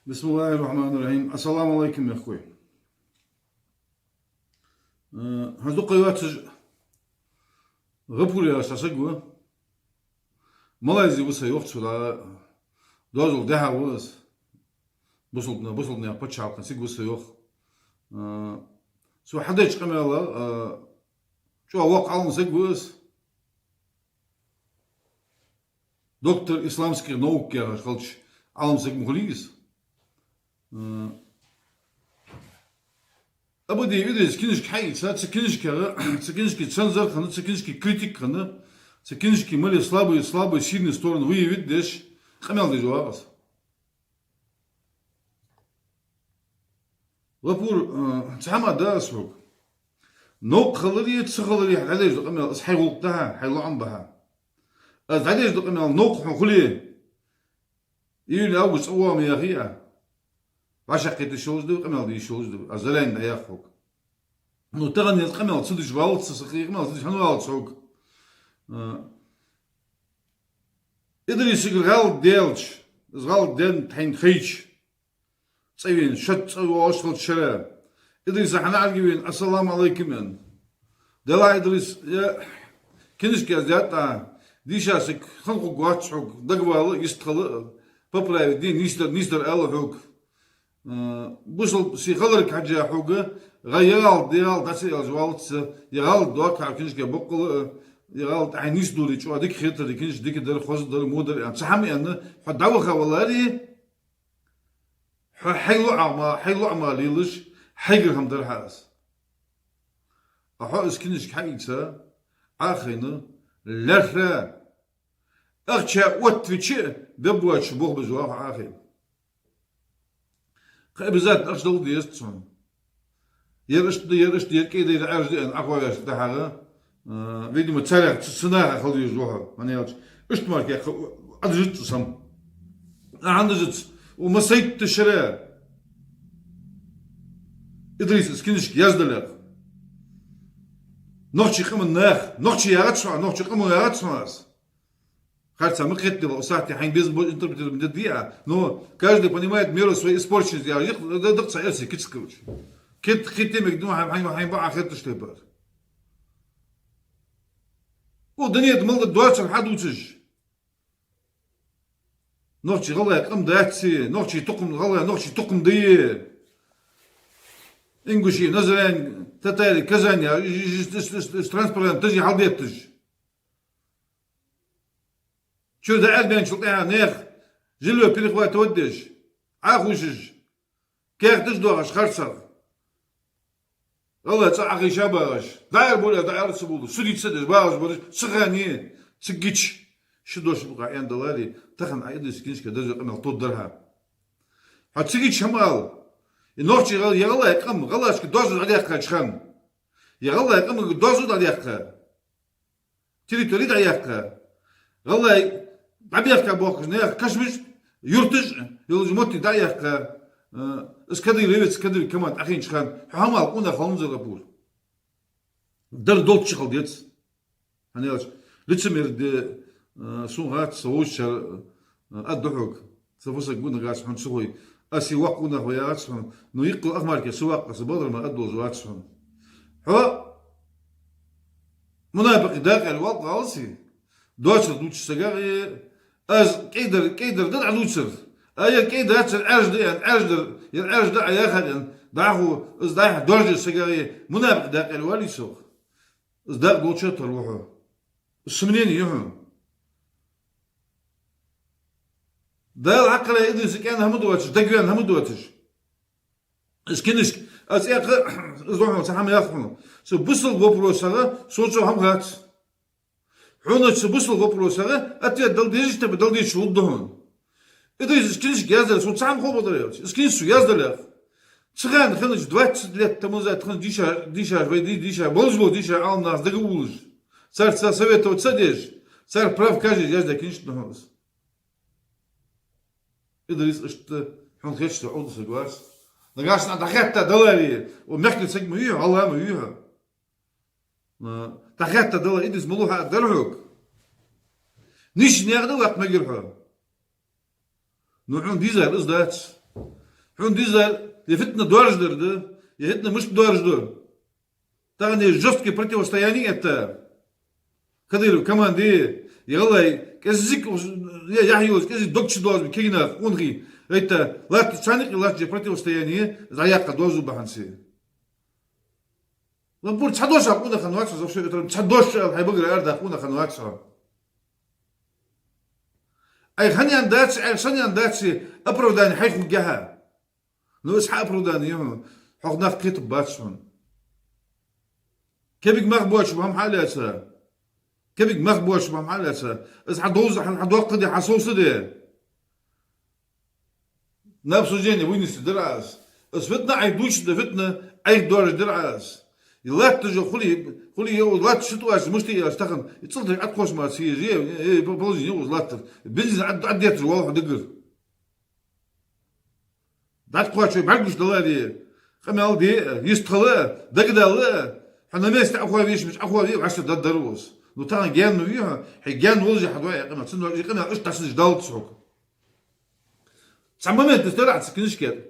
بسم الله الرحمن الرحيم. السلام عليكم يا اخوي. هذو قيوات غبول يا ساسقوا ماليزيا وسا يوقت ولا دوزل ده وس بوصلنا بتشعل كان سيق وسا يوق سو حدا يشقم يلا شو واقع على سيق وس دكتور اسلامسكي نوك يا خالش على سيق مخليس أبو دي إذا سكينش حي سكينش سكينش تشنزر خنا سكينش كريتيك خنا سكينش مالي слабый сильный сторону выявить дешь خمال دي جوابس لابور تحما داسوك نوق خلري تسخلري علاش خمال اصحي وقتها حي لعن بها از علاش خمال نوق خلي يلا اوس اوام يا اخي عشقت الشوز دو قمال دي شوز دو ازلين يا اخوك نو تغني القمال تصدج بالت سخي قمال تصدج هنوال تسوق ادريس الغال ديلش زغال دين تحين خيش تصيبين شت واشخل شراب ادريس احنا عارفين السلام عليكم دلا ادريس يا كنش كازات ديشاسك خلقو قواتشوك دغوال يستخل بابراي دي نيستر الهوك بوصل سي خلرك حاجة حوجة غيال ديال تاسي الجوالت يغال دوك عارفينش كبقل يغال عينيش دولي شو هذيك خيطة ديك كنش ديك دار خوز دار مودر يعني صحامي أنا حد دعوة والله لي حيلو عما ليلش حيقرهم دار حاس أحوز كنش حيجسا آخينا لرا أخشى وتفيتش دبواتش بوه بزواف آخين بزات أشتغل ديستون يرشت يركيد إذا عرج أن أقوى يستحقه فيدي متسارع سنة خلي يجوها أنا يالش اشتمارك يا أخو أدرجت صم عندجت ومسيت الشراء إدريس اسكنش يزدلق نوخشي قم الناخ نوخشي يغتشوا نوخشي قم يغتشوا Кажется, мы хотели усатый хайн без интерпретировать медиа, но каждый понимает меру своей испорченности. Я док цаерси китскуч. Кит хитимик думаю хайн баа хитт что бар. О да нет, мол дуачар хадучиш. Ночи гала кам датси, ночи тукум гала, ночи тукум дие. Ингуши назран татали казания транспарант тажи халбеттиш. شو ذا ألبان شو طيها نيخ جلو بيلخوا تودش عاخوشش كيخ تجدوغش خرصر والله تصعقي شاباش داير بولا داير سبولو سودي تسدش باغش بولش سخاني سقيتش شدوش بقى عين دلالي تخن عيد سكينش كدرجة قمل طود درها هات سقيتش شمال النوختي غال يغلا يقم غلاش كدوزو عليك خان يغلا يقم دوزو عليك تري تريد عليك غلا عبيرك بوكس نيخ كشمش يرتج يلوج موتي دايخ اسكدي ريبت اسكدي كمان اخين شخان حمال قونا خلنز الابول در دولت شغل ديت هنيلاش لتسمير دي سوغات سووش ادحوك سفوسك قونا غاس حن سوي اسي وقونا خويا نو يقل اغمارك سواق سبودر ما ادو زواج سون هو منافق داخل الوقت غالسي دوتشر دوتش سجاري از كيدر دل علوتشر اي كيدر هاتشر عرج دا ياخد داخو از دايح درجة سجاري منافق داخل الوالي سوق از داق دوتشر تروحو السمنين يهم دا العقل يدرس كان هم دوتش دقيان هم دوتش اسكنش از اخ از روحو سحام ياخذ سو بوصل بوبروسا سوتشو هم غات حنا تبصل غبروسا أتى دلديش تبى دلديش ولدهن إذا إسكنش جازل سو تعم خوب ضريات إسكنش سو جازل تسخن خنج دوات لت تموزات خنج ديشا فيدي ديشا بولجبو ديشا عام ناس دقولج صار سويت وتصدج صار براف كاجي جازل كنش نهوس إذا إشت حن خيش تعود سجواس نقاش نتحكت دلاري ومحكي سجم يوه الله ما يوه تخيت دلار إدريس ملوها درهوك نيش نيغدو وقت ما يجرحو نوعون ديزاير إزدات Hun dieser فتنة дорождырды, فتنة мышк дорожды. Так они жесткие противостояния это. Кадыров команды, ялай, кезик, я яхиус, кезик докчи должен, кегина, онги, это лат цаник лат противостояние, заяка дозу баханси. Лампур чадоша куна хануатса, за все это чадоша, хайбагра арда куна хануатса. Ай ханян даци, ай санян даци, оправдание хайху гяха. Ну, إيش حأبردان يوم حقنا في كتب باتشون كيفك مخبوش بهم حالاتها كيفك مخبوش بهم حالاتها إيش حدوز حدوقدي حصوص ده نفسه جاني وين يستدرعس إيش فتنا عيدوش ده فتنا عيد دورج درعس يلا تجو خلي يو لا تشتواش مشتي أشتغل يتصل عد خوش ما تسير جي بوزي يو لا بنزل عد يتر والله دقر دات قواتشو بعقش دلالي خمال دي يستخلا دقدالي حنا ما يستعقوا فيش مش أقوى فيه وعشت دات دروس نو تان جان نو فيها حي جان ولجي حدوايا قيمة تسنو قيمة إيش تحسنش دالت سوق تعممت تسترع تسكنش كده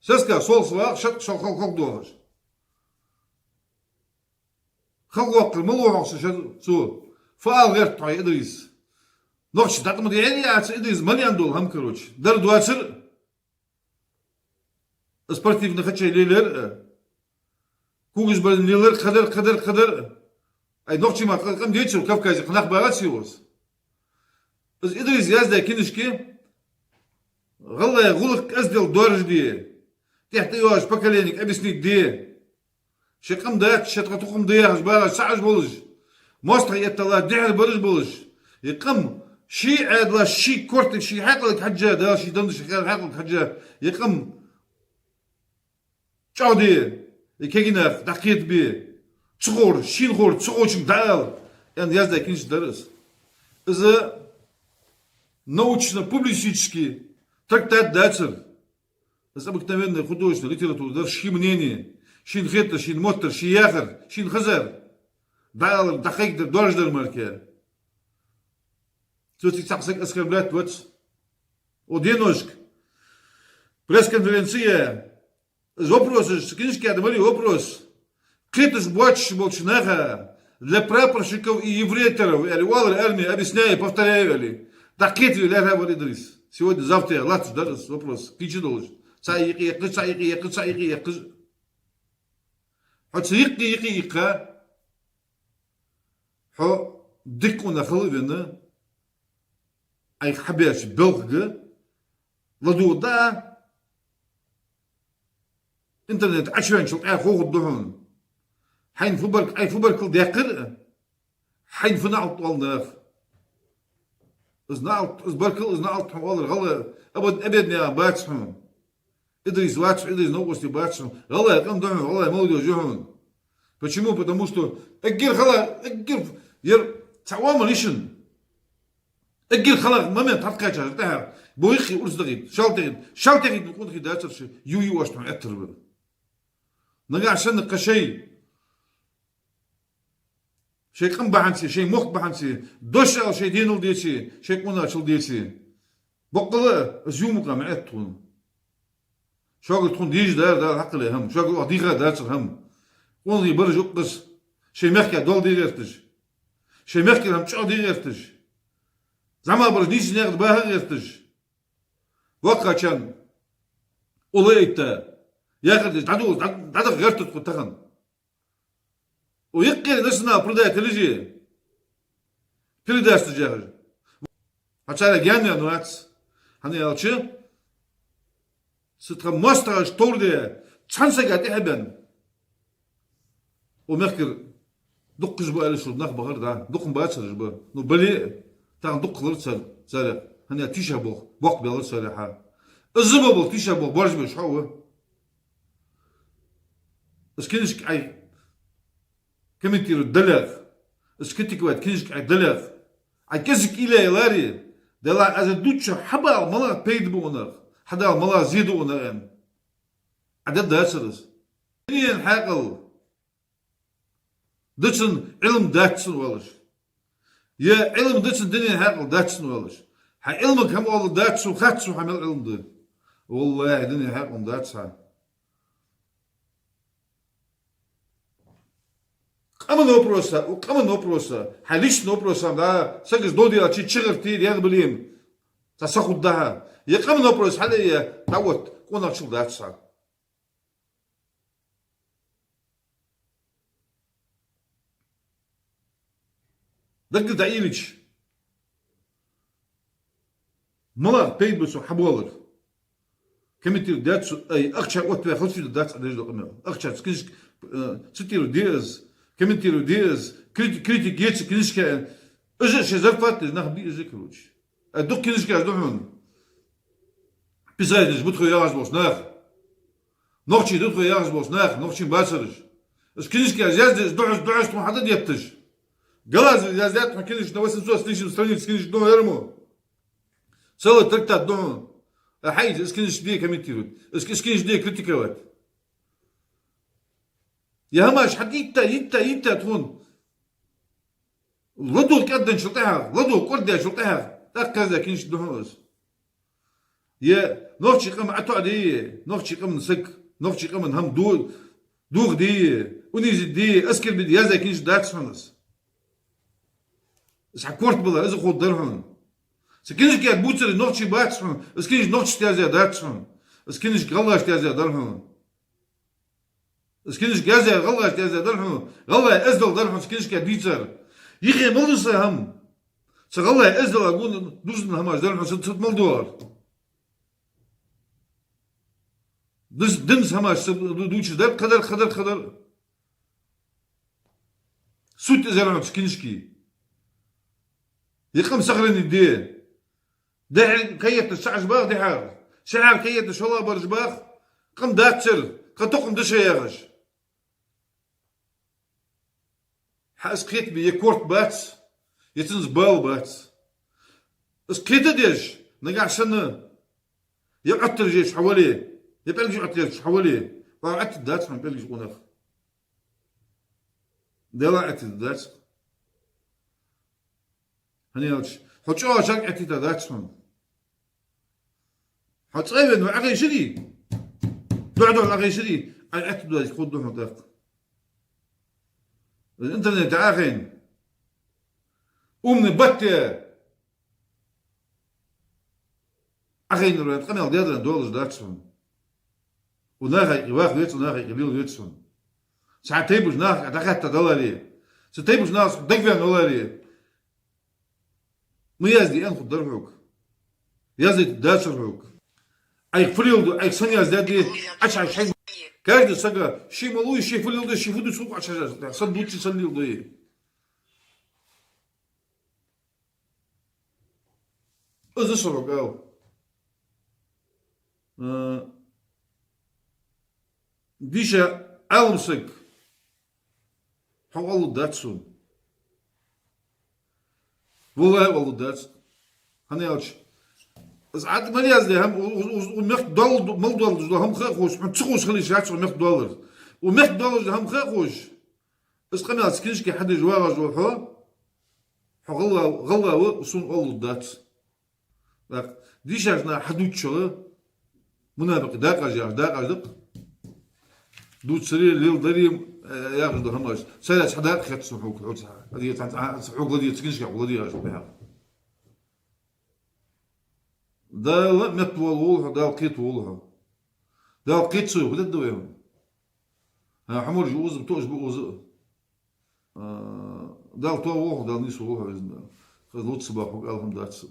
ساسكا صول صلاح شق شق خلق دوغش خلق وقت الملوح وصل سو فعل غير طعي إدريس نقش تقوم ديالي إدريس مليان دول هم كروش در دواتر سبورتيف نخشى ليلر كوجز بل ليلر قدر أي نقشي ما قم ديتشر كافكاز قناق باغاتسيوس بس إدريس يازدا كينشكي غلا غلق أزدل دورج دي تحت يواش بكالينيك أبسنيك دي شقم داك شتقة تقوم ديها جبالة سعج بولج مصر يتلا دعر برج بولج يقم شي عادلا شي كورتك شي حقلك حجة دا شي دندش حقلك حجة يقم شاودي يكينا دقيت بي تصغر شي نغور تصغر شي دال يعني يازدا كينش درس إذا научно-публицистический трактат дацер с обыкновенной художественной литературы, даже ши мнение, шин хеттер, шин моттер, ши яхер, шин хазар, дал дахайдер, дождер марке. То есть так оскорблять вот одиночк. Пресс-конференция. Вопрос, книжки отдавали вопрос. Критос больше болчинаха для прапорщиков и еврейтеров, или валер армии, объясняю, повторяю, так кетви ля говорит Идрис. Сегодня, завтра, латыш, даже вопрос. Кичи должен. Цаики, Хоть ика. Хо дику на хлывина. Ай хабяш белга. Ладу да. Интернет ачванчил, ай хогут духун. Хайн фубаркл дякыр. Хайн фунал толнах. Сбаркл знал والله غلا أبدنا باتشهم إدريس إدريس новости бачим غلا كم دهم غلا مودي جهون почему потому что أجر خلا أجر ير تعوام ليشن أجر خلا момент حقيقة ده بويخي ورصدقيت شالتقيت نقول كده أترش يوي واش مع أترب نجا عشان نقشي شيء قم بحنسي شيء مخ بحنسي دوش أو شيء دينو ديتي شيء كنا شل ديتي بقلا زيومك معتون شاغل تكون ديج دار حق له هم شاغل أضيقة دار هم ونضي برج أقص شيء مخك دول ديرتش شيء مخك هم تشع ديرتش زعما برج نيش ناخد بها ديرتش وقع كان وليتا ياخد تعدو غيرت تقطعن ويقي نسنا بردا تلجي بردا استجار هتشارع جاني نوات هني يالشي ستر مستر شتورد تشانسا تحبن ومخكر دق جبو على شو نخ بغير دا دق مباشر جبو نو بلي تاع دق غير سال هني تيشا بوق بيلا صراحه الزبو تيشا بوق برج بش هو اسكنش اي كم تيرو دلغ اسكتك واد كنجك دلغ اي كزك الى لاري دلا از دوتش حبا ملا بيد بونر حدا ملا زيدو ونرن عدد داسرس نين حاقل دتسن علم داتسن ولش يا علم دتسن دنيا حاقل داتسن ولش علمك هم والله داتسو خاتسو حمل علم ده والله الدنيا حقهم داتسها أما نو بروسا وكما نو بروسا حليش نو بروسا لا سجز دودي لا تشغر تي ديال بليم تساخد ده يا كما نو بروسا حاليا تعود كونا شو داتسا دق دعيلش ملا بيبسو حبولر كمتير داتسو اي اخشى وقت خلص في داتس على رجل اخشى سكيش ستيرو ديز كمتيرو ديز كريتيك جيتس كنيش كان اجا شزفت ناخ بي ذكروش دوك كنيش كان دوحون بيزايدش بتخو ياز بوس ناخ نوختي دوتخو ياز بوس ناخ نوختي باسرج اس كنيش كان زاز دوعس محدد يبتج جلاز زازات ما كنيش نواسن سوس ليش مستني كنيش دو يرمو سوى تركتات دون حيز اسكنش دي كميتيرو اسكنش دي كريتيكوات يا هماش حد يتا تكون لدو الكدن شلطها لدو كردة شلطها كذا كنش دهوز يا نوختي قم عتو دي نوختي قم نسك نوختي قم هم دوغ دي ونيزي دي اسكر بدي يازا كنش داتسونس اس حكورت بلا از خود درهن سكينش كي بوتر نوتشي باتسون سكينش نوتش تازا داتسون سكينش غلاش تازا درهن سكينش غازا غلاش تازا درهن غلا ازدل درهن سكينش كي بيتر يخي ملص هم سغلا ازدل اقول دوزن هم درهن ست ملدور دمس هم دوتش در قدر سوت زرعن سكينش كي يقم صغرني دي ده كيت الشعش باغ دي حار شعر كيت الشلا برج باغ قم داتر قتقم دش ياغش حاس كيت بي كورت باتس يتنز باو باتس اس كيت ديش نقع سنه يعتر جيش حواليه يبلج يعتر حواليه وعت دات من بلج قنخ دلعت الدات هنيالش حجوا شق عتي داتسون حتصيبن وعقي شدي بعدو العقي شدي عت دو يخدو هداك الانترنت عاخين بطه عاخين رو قنال ديادرن دولز داتسون وناخي واخ ويتسون ناخي قبيل ويتسون ساعتين بوش ناخ دخلت دولاري ساعتين بوش ناخ دقفان دولاري مو يازدي أنخد دربوك يازدي داسربوك أي فريلدو أي سنيا زادي عشان حي كارد سجى شي ملوي شي فريلدو شي فودو سوق عشان صدوتي سنيلدو إيه إذا سرق ديشا ألمسك حوالو داتسون والله داتس هنيالش از عاد ما يازلي هم ومخ دول مال دول هم خاخوش تخوش خلي شاتش ومخ دولار ومخ دولار هم خاخوش اس قناة سكنش كي حد جواغ جوحو غلا وصون اول داتس ديش عشنا حدوتشو منافق داقاج دوت سرير ليل دريم ياخذ هماش سالت حدا خت سحوق هذه تاع سحوق ودي تكنش ودي غاش بها دا متول وولها دا لقيت وولها دا لقيت سو بدا دويهم ها حمر جوز بتوش بوز دا تو وولها دا نيس وولها باذن الله خذ لوت صباح وقالهم داتس